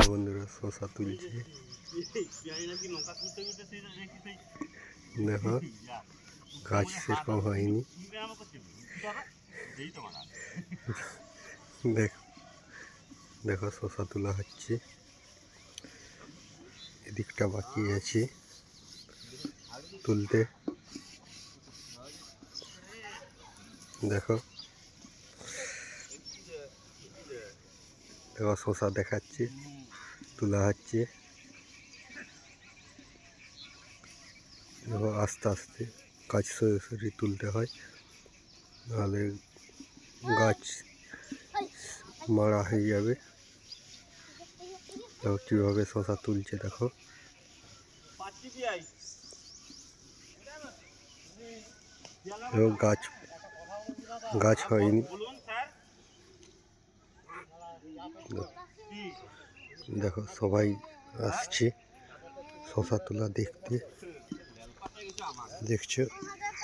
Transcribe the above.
বন্ধুরা শশা তুলছে, দেখো গাছ সেরকম হয়নি। দেখো শশা তোলা হচ্ছে, এদিকটা বাকি আছে তুলতে। দেখো দেখো শশা দেখাচ্ছে, তোলা হচ্ছে। দেখো আস্তে আস্তে গাছ সরে সরে তুলতে হয়, নাহলে গাছ মারা হয়ে যাবে। দেখো কীভাবে শশা তুলছে, দেখো গাছ গাছ হয়নি। দেখো সবাই আসছে শশা তোলা দেখতে, দেখছো।